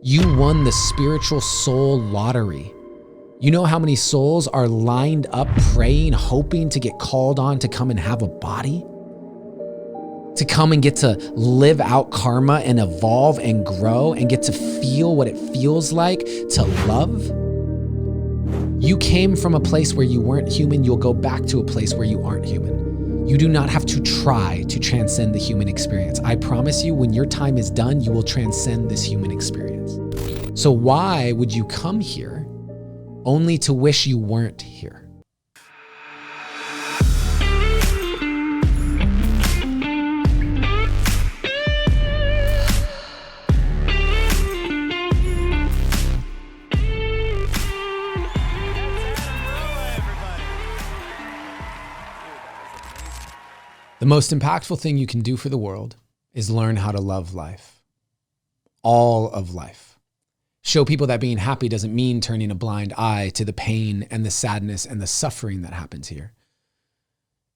You won the spiritual soul lottery. You know how many souls are lined up praying, hoping to get called on to come and have a body? To come and get to live out karma and evolve and grow and get to feel what it feels like to love? You came from a place where you weren't human. You'll go back to a place where you aren't human. You do not have to try to transcend the human experience. I promise you, when your time is done, you will transcend this human experience. So why would you come here only to wish you weren't here? The most impactful thing you can do for the world is learn how to love life. All of life. Show people that being happy doesn't mean turning a blind eye to the pain and the sadness and the suffering that happens here.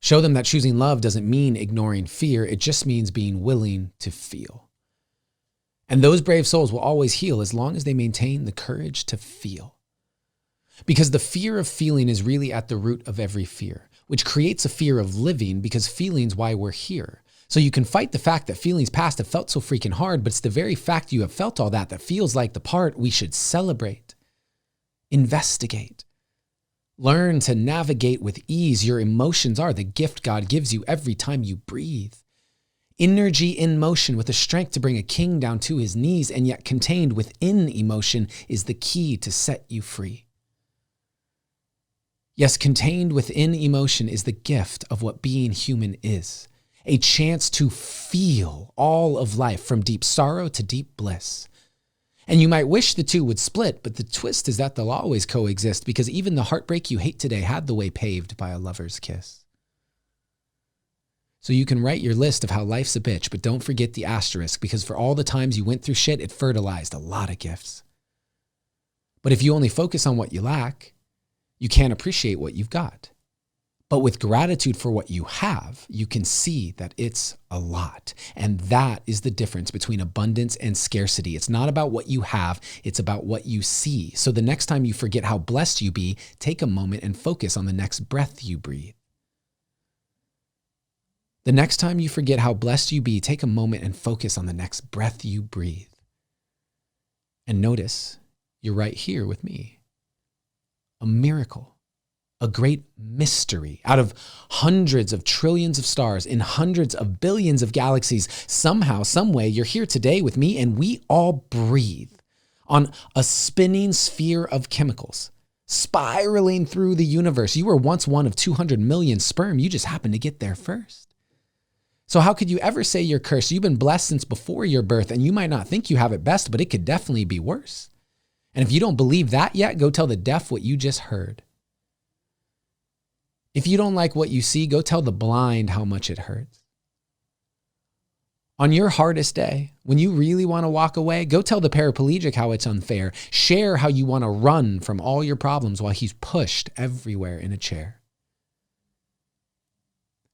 Show them that choosing love doesn't mean ignoring fear. It just means being willing to feel. And those brave souls will always heal as long as they maintain the courage to feel. Because the fear of feeling is really at the root of every fear, which creates a fear of living because feeling's why we're here. So you can fight the fact that feelings past have felt so freaking hard, but it's the very fact you have felt all that feels like the part we should celebrate, investigate, learn to navigate with ease. Your emotions are the gift God gives you every time you breathe. Energy in motion with the strength to bring a king down to his knees, and yet contained within emotion is the key to set you free. Yes, contained within emotion is the gift of what being human is. A chance to feel all of life from deep sorrow to deep bliss. And you might wish the two would split, but the twist is that they'll always coexist because even the heartbreak you hate today had the way paved by a lover's kiss. So you can write your list of how life's a bitch, but don't forget the asterisk because for all the times you went through shit, it fertilized a lot of gifts. But if you only focus on what you lack, you can't appreciate what you've got. But with gratitude for what you have, you can see that it's a lot. And that is the difference between abundance and scarcity. It's not about what you have, it's about what you see. So the next time you forget how blessed you be, take a moment and focus on the next breath you breathe. The next time you forget how blessed you be, take a moment and focus on the next breath you breathe. And notice you're right here with me. A miracle, a great mystery. Out of hundreds of trillions of stars in hundreds of billions of galaxies, somehow, some way, you're here today with me and we all breathe on a spinning sphere of chemicals, spiraling through the universe. You were once one of 200 million sperm. You just happened to get there first. So how could you ever say you're cursed? You've been blessed since before your birth, and you might not think you have it best, but it could definitely be worse. And if you don't believe that yet, go tell the deaf what you just heard. If you don't like what you see, go tell the blind how much it hurts. On your hardest day, when you really want to walk away, go tell the paraplegic how it's unfair. Share how you want to run from all your problems while he's pushed everywhere in a chair.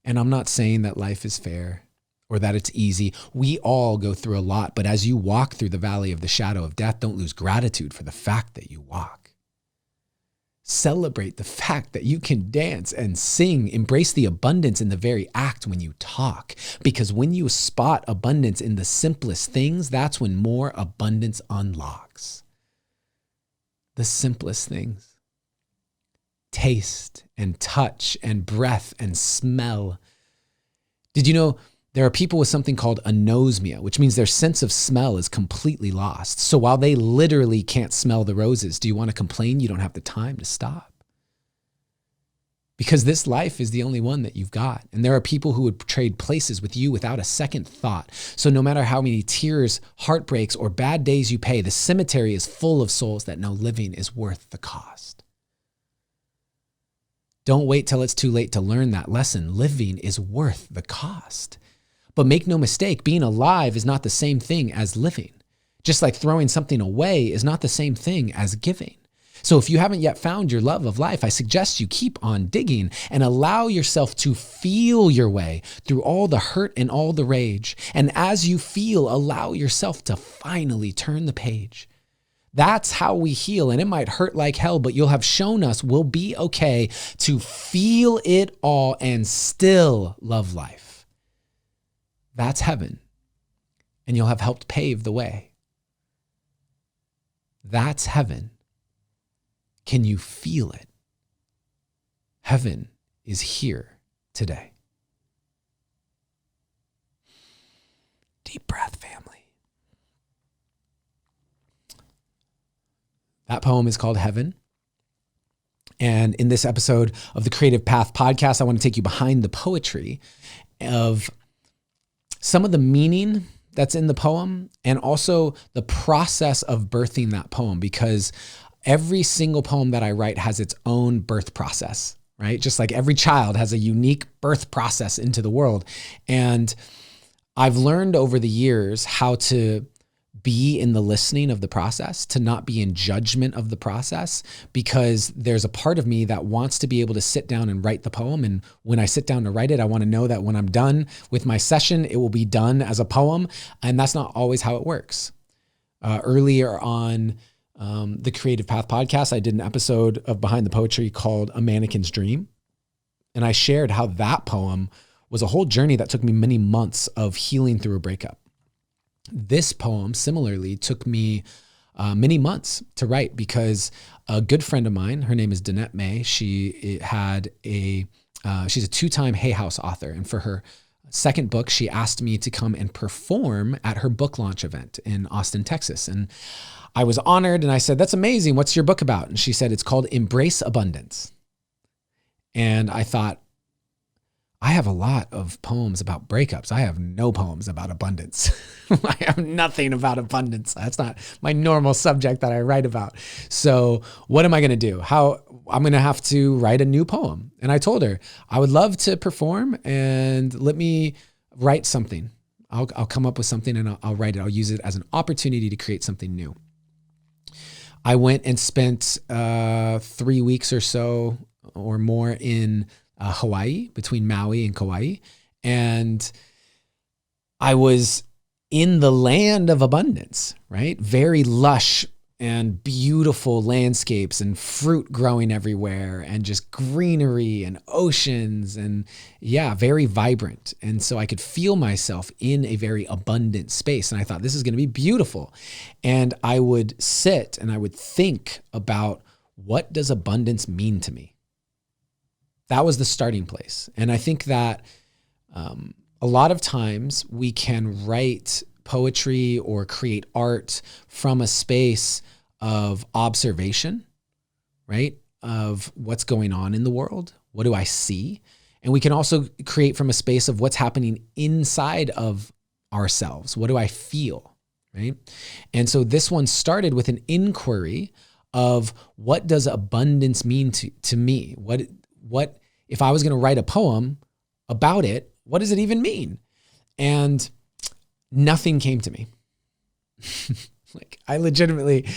And I'm not saying that life is fair or that it's easy. We all go through a lot, but as you walk through the valley of the shadow of death, don't lose gratitude for the fact that you walk. Celebrate the fact that you can dance and sing. Embrace the abundance in the very act when you talk. Because when you spot abundance in the simplest things, that's when more abundance unlocks. The simplest things. Taste and touch and breath and smell. Did you know there are people with something called anosmia, which means their sense of smell is completely lost. So while they literally can't smell the roses, do you want to complain you don't have the time to stop? Because this life is the only one that you've got. And there are people who would trade places with you without a second thought. So no matter how many tears, heartbreaks, or bad days you pay, the cemetery is full of souls that know living is worth the cost. Don't wait till it's too late to learn that lesson. Living is worth the cost. But make no mistake, being alive is not the same thing as living. Just like throwing something away is not the same thing as giving. So if you haven't yet found your love of life, I suggest you keep on digging and allow yourself to feel your way through all the hurt and all the rage. And as you feel, allow yourself to finally turn the page That's how we heal. And it might hurt like hell, but you'll have shown us we'll be okay to feel it all and still love life. That's heaven. And you'll have helped pave the way. That's heaven. Can you feel it? Heaven is here today. Deep breath, family. That poem is called Heaven. And in this episode of the Creative Path podcast, I want to take you behind the poetry of some of the meaning that's in the poem and also the process of birthing that poem, because every single poem that I write has its own birth process, right? Just like every child has a unique birth process into the world. And I've learned over the years how to be in the listening of the process, to not be in judgment of the process, because there's a part of me that wants to be able to sit down and write the poem. And when I sit down to write it, I want to know that when I'm done with my session, it will be done as a poem. And that's not always how it works. Earlier on the Creative Path podcast, I did an episode of Behind the Poetry called A Mannequin's Dream. And I shared how that poem was a whole journey that took me many months of healing through a breakup. This poem, similarly, took me many months to write because a good friend of mine, her name is Danette May, she's a two-time Hay House author. And for her second book, she asked me to come and perform at her book launch event in Austin, Texas. And I was honored and I said, "That's amazing. What's your book about?" And she said, "It's called Embrace Abundance." And I thought, I have a lot of poems about breakups. I have no poems about abundance. I have nothing about abundance. That's not my normal subject that I write about. So what am I going to do? I'm going to have to write a new poem. And I told her, I would love to perform and let me write something. I'll come up with something and I'll write it. I'll use it as an opportunity to create something new. I went and spent 3 weeks or so or more in Hawaii, between Maui and Kauai. And I was in the land of abundance, right? Very lush and beautiful landscapes and fruit growing everywhere and just greenery and oceans and very vibrant. And so I could feel myself in a very abundant space. And I thought, this is going to be beautiful. And I would sit and I would think about, what does abundance mean to me? That was the starting place. And I think that a lot of times we can write poetry or create art from a space of observation, right? Of what's going on in the world. What do I see? And we can also create from a space of what's happening inside of ourselves. What do I feel, right? And so this one started with an inquiry of, what does abundance mean to me? What if I was going to write a poem about it, what does it even mean? And nothing came to me. Like, I legitimately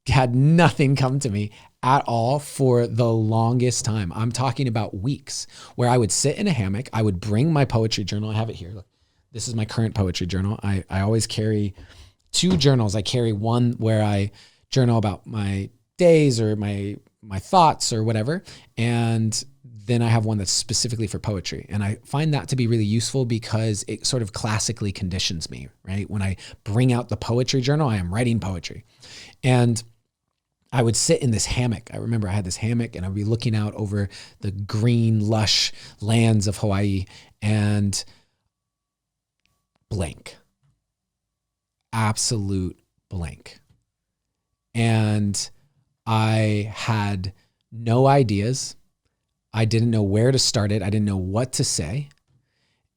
had nothing come to me at all for the longest time. I'm talking about weeks, where I would sit in a hammock. I would bring my poetry journal. I have it here. Look, this is my current poetry journal. I always carry two journals. I carry one where I journal about my days or my thoughts or whatever. And then I have one that's specifically for poetry. And I find that to be really useful because it sort of classically conditions me, right? When I bring out the poetry journal, I am writing poetry. And I would sit in this hammock. I remember I had this hammock and I'd be looking out over the green, lush lands of Hawaii and blank. Absolute blank. And I had no ideas. I didn't know where to start it. I didn't know what to say.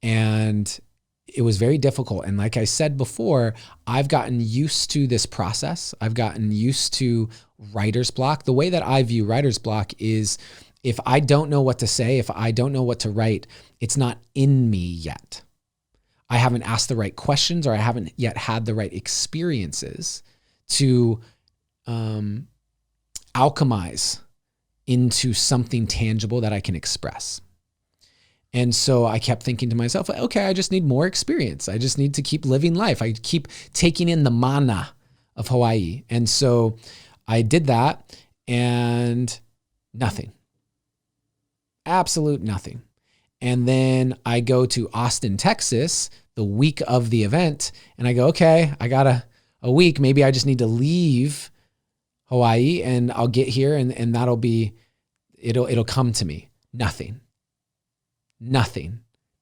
And it was very difficult. And like I said before, I've gotten used to this process. I've gotten used to writer's block. The way that I view writer's block is, if I don't know what to say, if I don't know what to write, it's not in me yet. I haven't asked the right questions, or I haven't yet had the right experiences to alchemize into something tangible that I can express. And so I kept thinking to myself, okay, I just need more experience. I just need to keep living life. I keep taking in the mana of Hawaii. And so I did that and nothing, absolute nothing. And then I go to Austin, Texas, the week of the event, and I go, okay, I got a week. Maybe I just need to leave Hawaii and I'll get here and that'll be, it'll come to me. Nothing.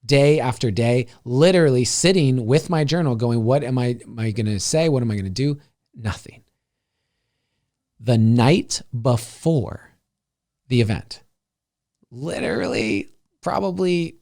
Day after day, literally sitting with my journal going, what am I going to say? What am I going to do? Nothing. The night before the event, literally probably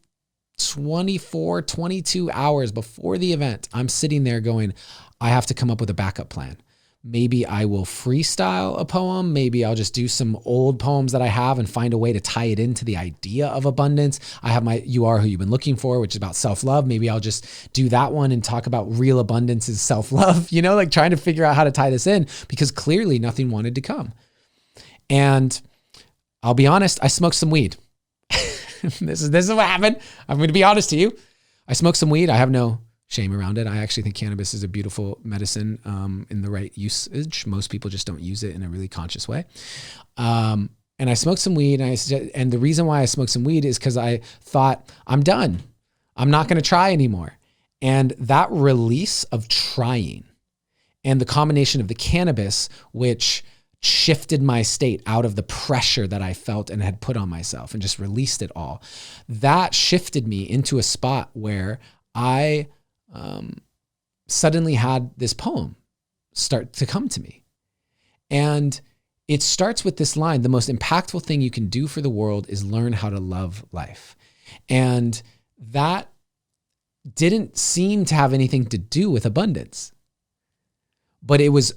24, 22 hours before the event, I'm sitting there going, I have to come up with a backup plan. Maybe I will freestyle a poem. Maybe I'll just do some old poems that I have and find a way to tie it into the idea of abundance. I have my You Are Who You've Been Looking For, which is about self-love. Maybe I'll just do that one and talk about real abundance is self-love, like trying to figure out how to tie this in because clearly nothing wanted to come. And I'll be honest, I smoked some weed. This is what happened. I'm going to be honest to you. I smoked some weed. I have no shame around it. I actually think cannabis is a beautiful medicine in the right usage. Most people just don't use it in a really conscious way. And I smoked some weed, and the reason why I smoked some weed is because I thought, I'm done. I'm not going to try anymore. And that release of trying and the combination of the cannabis, which shifted my state out of the pressure that I felt and had put on myself and just released it all, that shifted me into a spot where I suddenly had this poem start to come to me. And it starts with this line: the most impactful thing you can do for the world is learn how to love life. And that didn't seem to have anything to do with abundance, but it was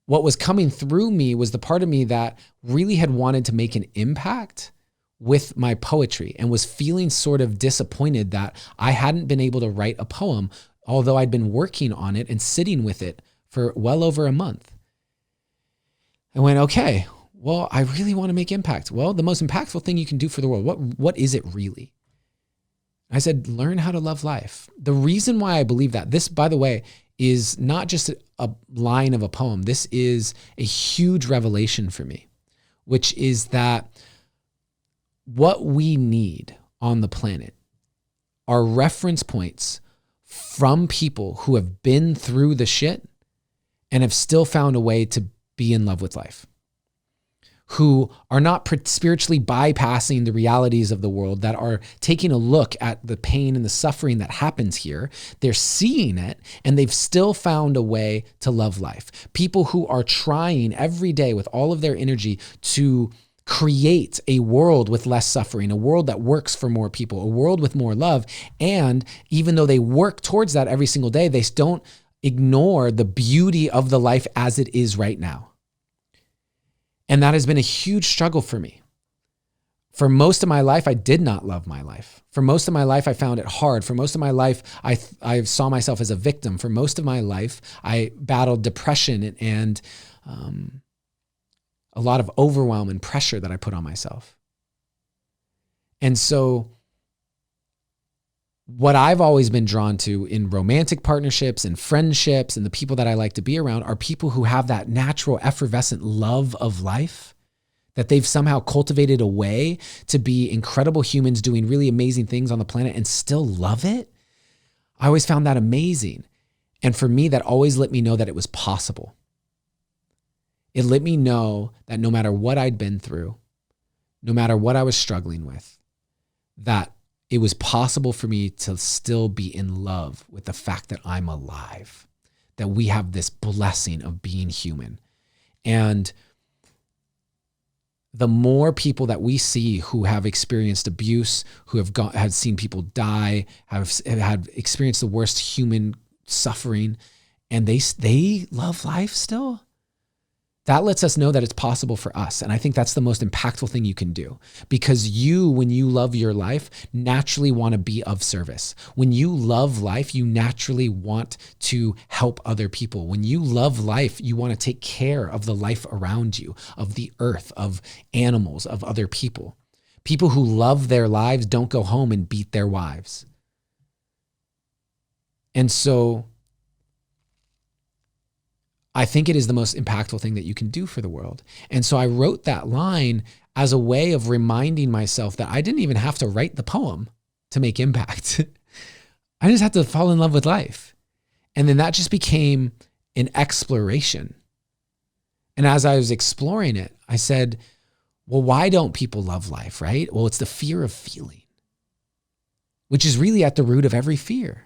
what was coming through me was the part of me that really had wanted to make an impact with my poetry and was feeling sort of disappointed that I hadn't been able to write a poem, although I'd been working on it and sitting with it for well over a month. I went, okay, well, I really want to make impact. Well, the most impactful thing you can do for the world, what is it really? I said, learn how to love life. The reason why I believe that, this, by the way, is not just a line of a poem. This is a huge revelation for me, which is that what we need on the planet are reference points from people who have been through the shit and have still found a way to be in love with life, who are not spiritually bypassing the realities of the world, that are taking a look at the pain and the suffering that happens here. They're seeing it and they've still found a way to love life. People who are trying every day with all of their energy to create a world with less suffering, a world that works for more people, a world with more love. And even though they work towards that every single day, they don't ignore the beauty of the life as it is right now. And that has been a huge struggle for me. For most of my life, I did not love my life. For most of my life, I found it hard. For most of my life, I saw myself as a victim. For most of my life, I battled depression and a lot of overwhelm and pressure that I put on myself. And so what I've always been drawn to in romantic partnerships and friendships and the people that I like to be around are people who have that natural, effervescent love of life, that they've somehow cultivated a way to be incredible humans doing really amazing things on the planet and still love it. I always found that amazing. And for me, that always let me know that it was possible. It let me know that no matter what I'd been through, no matter what I was struggling with, that it was possible for me to still be in love with the fact that I'm alive, that we have this blessing of being human. And the more people that we see who have experienced abuse, who have seen people die, have experienced the worst human suffering, and they love life still, that lets us know that it's possible for us. And I think that's the most impactful thing you can do, because you, when you love your life, naturally want to be of service. When you love life, you naturally want to help other people. When you love life, you want to take care of the life around you, of the earth, of animals, of other people. People who love their lives don't go home and beat their wives. And so I think it is the most impactful thing that you can do for the world. And so I wrote that line as a way of reminding myself that I didn't even have to write the poem to make impact. I just had to fall in love with life. And then that just became an exploration. And as I was exploring it, I said, well, why don't people love life, right? Well, it's the fear of feeling, which is really at the root of every fear.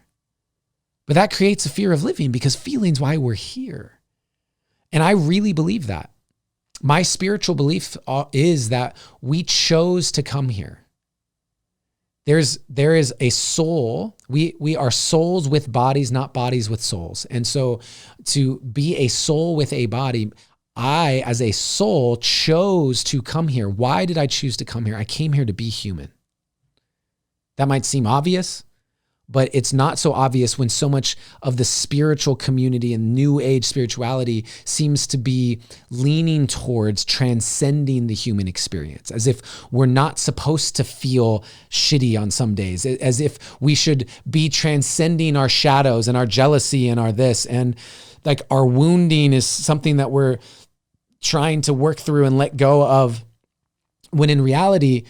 But that creates a fear of living because feeling's why we're here. And I really believe that. My spiritual belief is that we chose to come here. There is a soul. We are souls with bodies, not bodies with souls. And so to be a soul with a body, I, as a soul, chose to come here. Why did I choose to come here? I came here to be human. That might seem obvious, but it's not so obvious when so much of the spiritual community and new age spirituality seems to be leaning towards transcending the human experience, as if we're not supposed to feel shitty on some days, as if we should be transcending our shadows and our jealousy and our this, and like our wounding is something that we're trying to work through and let go of, when in reality,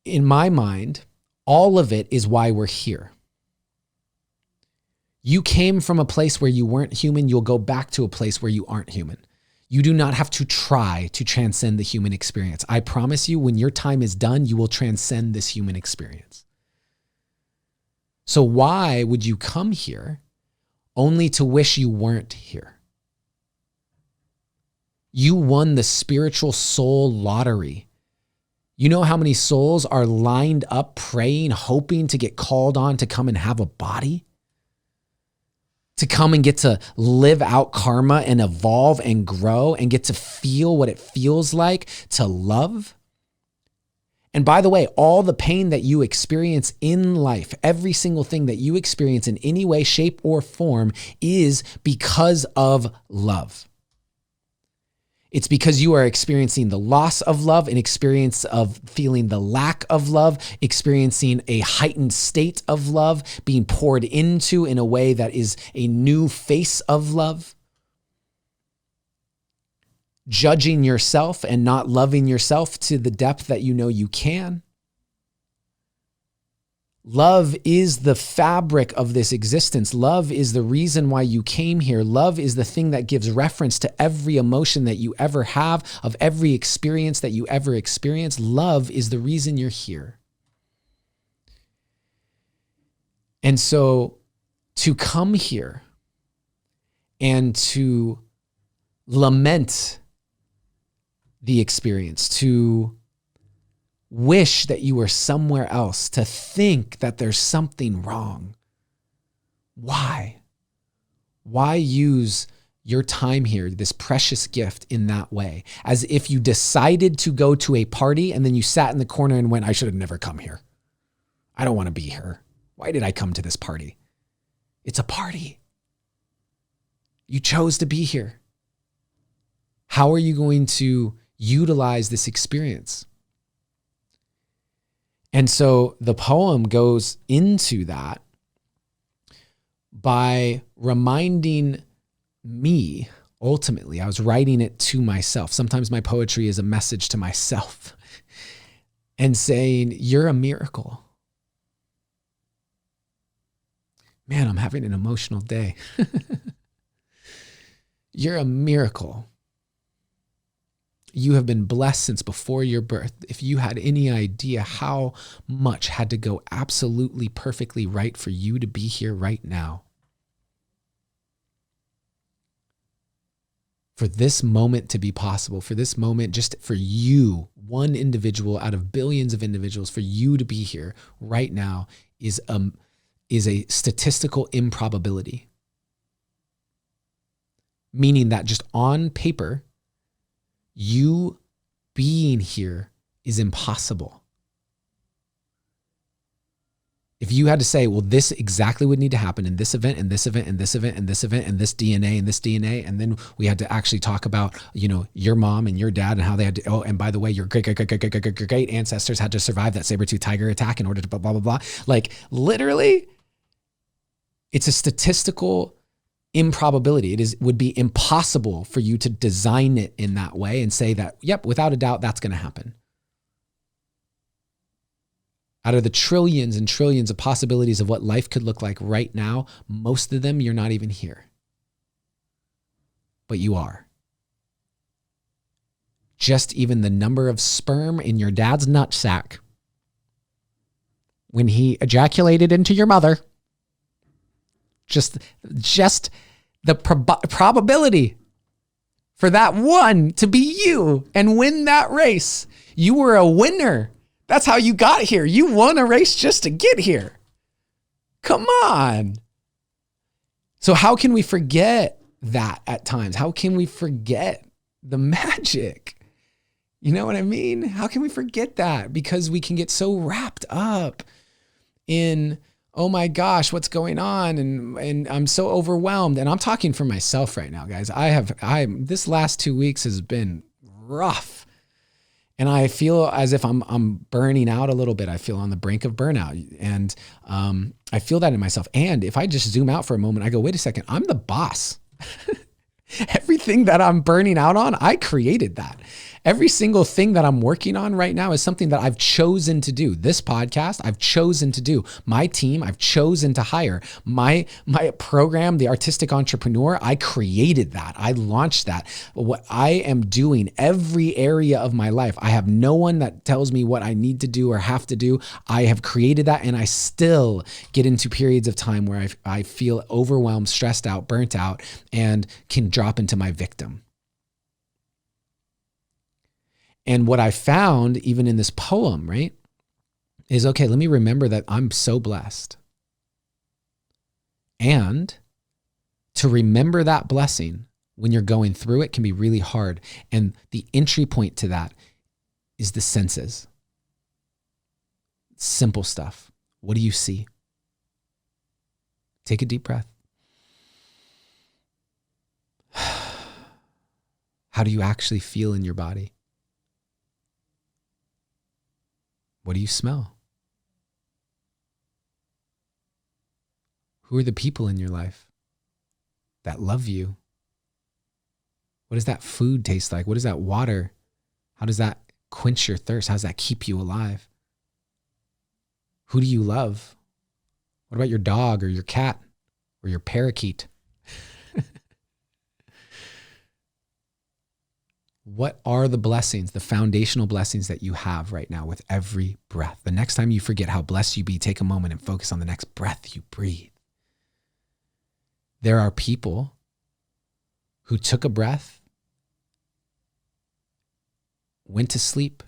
in my mind, all of it is why we're here. You came from a place where you weren't human. You'll go back to a place where you aren't human. You do not have to try to transcend the human experience. I promise you, when your time is done, you will transcend this human experience. So why would you come here only to wish you weren't here? You won the spiritual soul lottery. You know how many souls are lined up praying, hoping to get called on to come and have a body? To come and get to live out karma and evolve and grow and get to feel what it feels like to love? And by the way, all the pain that you experience in life, every single thing that you experience in any way, shape, or form is because of love. It's because you are experiencing the loss of love, an experience of feeling the lack of love, experiencing a heightened state of love, being poured into in a way that is a new face of love. Judging yourself and not loving yourself to the depth that you know you can. Love is the fabric of this existence. Love is the reason why you came here. Love is the thing that gives reference to every emotion that you ever have, of every experience that you ever experience. Love is the reason you're here. And so to come here and to lament the experience, to wish that you were somewhere else, to think that there's something wrong. Why? Why use your time here, this precious gift, in that way? As if you decided to go to a party and then you sat in the corner and went, I should have never come here. I don't want to be here. Why did I come to this party? It's a party. You chose to be here. How are you going to utilize this experience? And so the poem goes into that by reminding me, ultimately, I was writing it to myself. Sometimes my poetry is a message to myself and saying, you're a miracle. Man, I'm having an emotional day. You're a miracle. You have been blessed since before your birth. If you had any idea how much had to go absolutely perfectly right for you to be here right now, for this moment to be possible, for this moment, just for you, one individual out of billions of individuals, for you to be here right now is a statistical improbability. Meaning that just on paper, you being here is impossible. If you had to say, well, this exactly would need to happen in this event, and this event, and this event, and this event, and this DNA, and this DNA, and then we had to actually talk about, your mom and your dad and how they had to, and by the way, your great ancestors had to survive that saber-tooth tiger attack in order to blah, blah, blah, blah. Like literally, it's a statistical improbability. Would be impossible for you to design it in that way and say that, yep, without a doubt, that's going to happen. Out of the trillions and trillions of possibilities of what life could look like right now, most of them, you're not even here. But you are. Just even the number of sperm in your dad's nutsack when he ejaculated into your mother, just the probability for that one to be you and win that race. You were a winner. That's how you got here. You won a race just to get here. Come on. So how can we forget that at times? How can we forget the magic? You know what I mean? How can we forget that? Because we can get so wrapped up in, oh my gosh, what's going on? And I'm so overwhelmed. And I'm talking for myself right now, guys. This last 2 weeks has been rough. And I feel as if I'm burning out a little bit. I feel on the brink of burnout. And I feel that in myself. And if I just zoom out for a moment, I go, wait a second, I'm the boss. Everything that I'm burning out on, I created that. Every single thing that I'm working on right now is something that I've chosen to do. This podcast, I've chosen to do. My team, I've chosen to hire. My program, The Artistic Entrepreneur, I created that. I launched that. What I am doing, every area of my life, I have no one that tells me what I need to do or have to do. I have created that, and I still get into periods of time where I feel overwhelmed, stressed out, burnt out, and can drop into my victim. And what I found, even in this poem, right, is, okay, let me remember that I'm so blessed. And to remember that blessing when you're going through it can be really hard. And the entry point to that is the senses. Simple stuff. What do you see? Take a deep breath. How do you actually feel in your body? What do you smell? Who are the people in your life that love you? What does that food taste like? What does that water? How does that quench your thirst? How does that keep you alive? Who do you love? What about your dog or your cat or your parakeet? What are the blessings, the foundational blessings that you have right now with every breath? The next time you forget how blessed you be, take a moment and focus on the next breath you breathe. There are people who took a breath, went to sleep,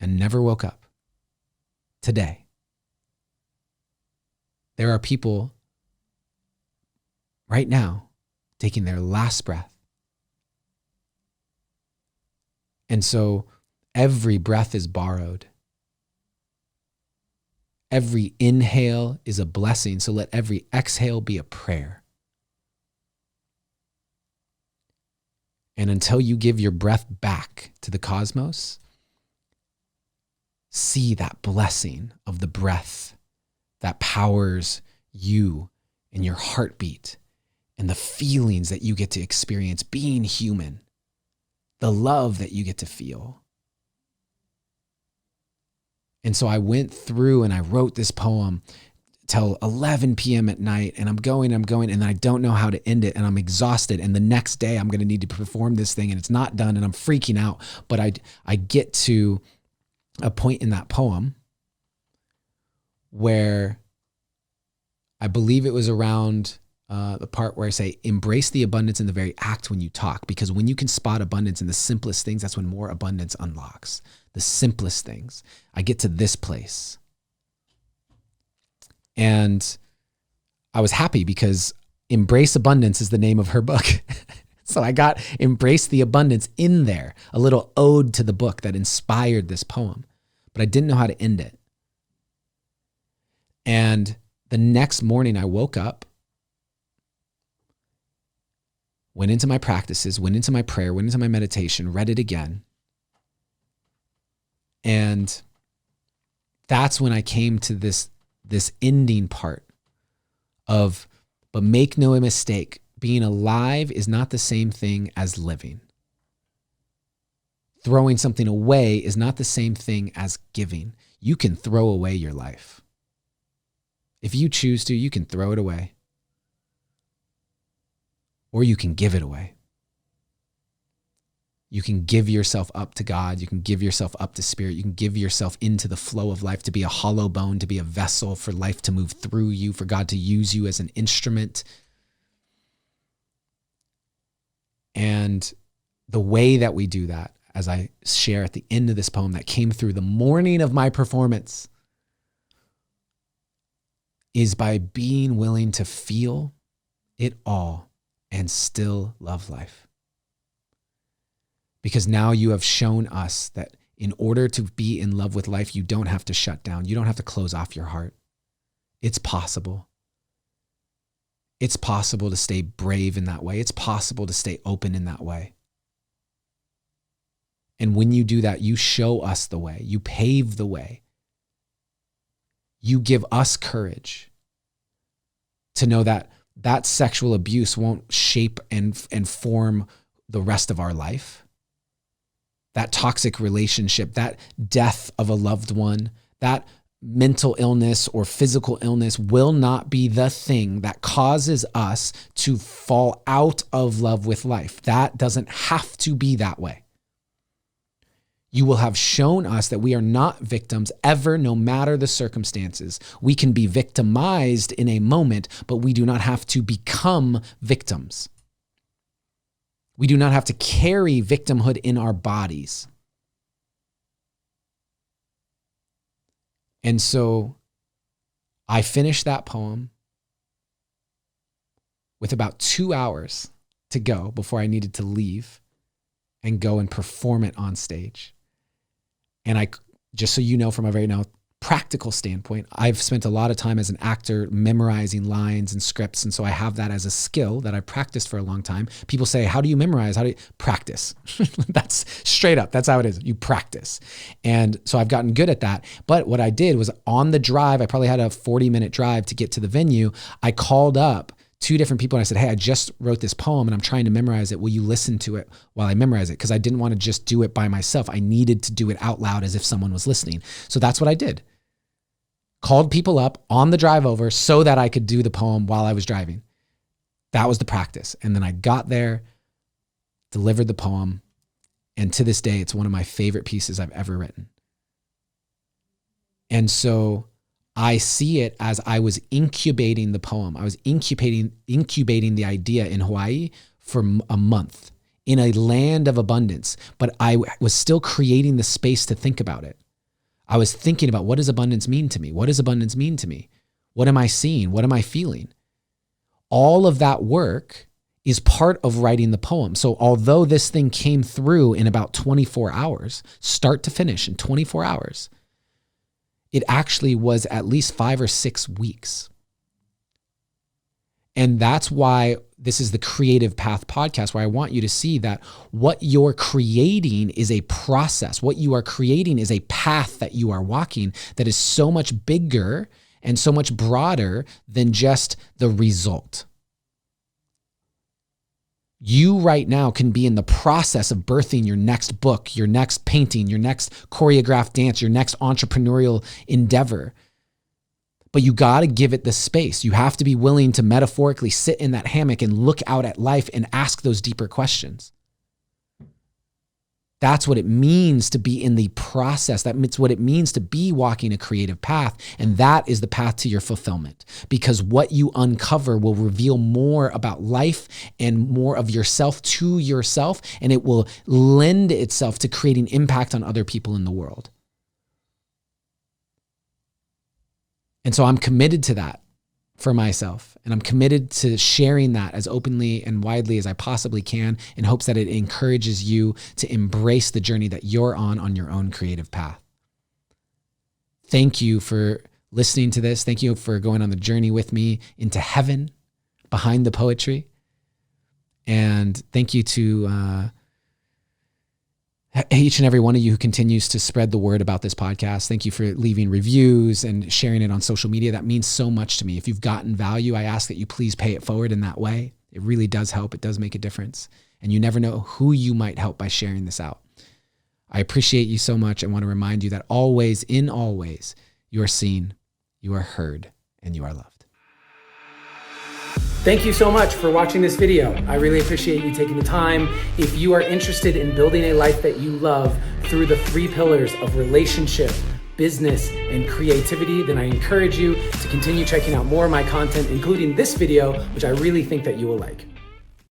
and never woke up today. There are people right now taking their last breath. And so every breath is borrowed. Every inhale is a blessing. So let every exhale be a prayer. And until you give your breath back to the cosmos, see that blessing of the breath that powers you and your heartbeat and the feelings that you get to experience being human. The love that you get to feel. And so I went through and I wrote this poem till 11 p.m. at night, and I'm going, and I don't know how to end it, and I'm exhausted, and the next day I'm going to need to perform this thing, and it's not done, and I'm freaking out. But I get to a point in that poem where I believe it was around the part where I say, embrace the abundance in the very act when you talk, because when you can spot abundance in the simplest things, that's when more abundance unlocks. The simplest things. I get to this place. And I was happy because Embrace Abundance is the name of her book. So I got Embrace the Abundance in there, a little ode to the book that inspired this poem, but I didn't know how to end it. And the next morning I woke up, went into my practices, went into my prayer, went into my meditation, read it again. And that's when I came to this ending part of But make no mistake, being alive is not the same thing as living. Throwing something away is not the same thing as giving. You can throw away your life. If you choose to, you can throw it away. Or you can give it away. You can give yourself up to God. You can give yourself up to Spirit. You can give yourself into the flow of life, to be a hollow bone, to be a vessel for life to move through you, for God to use you as an instrument. And the way that we do that, as I share at the end of this poem that came through the morning of my performance, is by being willing to feel it all and still love life. Because now you have shown us that in order to be in love with life, you don't have to shut down. You don't have to close off your heart. It's possible. It's possible to stay brave in that way. It's possible to stay open in that way. And when you do that, you show us the way. You pave the way. You give us courage to know that that sexual abuse won't shape and form the rest of our life. That toxic relationship, that death of a loved one, that mental illness or physical illness will not be the thing that causes us to fall out of love with life. That doesn't have to be that way. You will have shown us that we are not victims ever, no matter the circumstances. We can be victimized in a moment, but we do not have to become victims. We do not have to carry victimhood in our bodies. And so I finished that poem with about 2 hours to go before I needed to leave and go and perform it on stage. And I, just so you know, from a very now practical standpoint, I've spent a lot of time as an actor memorizing lines and scripts. And so I have that as a skill that I practiced for a long time. People say, how do you memorize? How do you practice? That's straight up. That's how it is. You practice. And so I've gotten good at that. But what I did was on the drive, I probably had a 40-minute drive to get to the venue. I called up 2 different people and I said, hey, I just wrote this poem and I'm trying to memorize it. Will you listen to it while I memorize it? Because I didn't want to just do it by myself. I needed to do it out loud as if someone was listening. So that's what I did. Called people up on the drive over so that I could do the poem while I was driving. That was the practice. And then I got there, delivered the poem, and to this day, it's one of my favorite pieces I've ever written. And so I see it as I was incubating the poem. I was incubating the idea in Hawaii for a month in a land of abundance, but I was still creating the space to think about it. I was thinking about, what does abundance mean to me? What does abundance mean to me? What am I seeing? What am I feeling? All of that work is part of writing the poem. So although this thing came through in about 24 hours, start to finish in 24 hours, it actually was at least 5 or 6 weeks. And that's why this is the Creative Path podcast, where I want you to see that what you're creating is a process. What you are creating is a path that you are walking that is so much bigger and so much broader than just the result. You right now can be in the process of birthing your next book, your next painting, your next choreographed dance, your next entrepreneurial endeavor. But you got to give it the space. You have to be willing to metaphorically sit in that hammock and look out at life and ask those deeper questions. That's what it means to be in the process. That's what it means to be walking a creative path. And that is the path to your fulfillment, because what you uncover will reveal more about life and more of yourself to yourself, and it will lend itself to creating impact on other people in the world. And so I'm committed to that for myself. And I'm committed to sharing that as openly and widely as I possibly can, in hopes that it encourages you to embrace the journey that you're on your own creative path. Thank you for listening to this. Thank you for going on the journey with me into heaven behind the poetry. And thank you to each and every one of you who continues to spread the word about this podcast. Thank you for leaving reviews and sharing it on social media. That means so much to me. If you've gotten value, I ask that you please pay it forward in that way. It really does help. It does make a difference. And you never know who you might help by sharing this out. I appreciate you so much. I want to remind you that always, in all ways, you are seen, you are heard, and you are loved. Thank you so much for watching this video. I really appreciate you taking the time. If you are interested in building a life that you love through the 3 pillars of relationship, business, and creativity, then I encourage you to continue checking out more of my content, including this video, which I really think that you will like.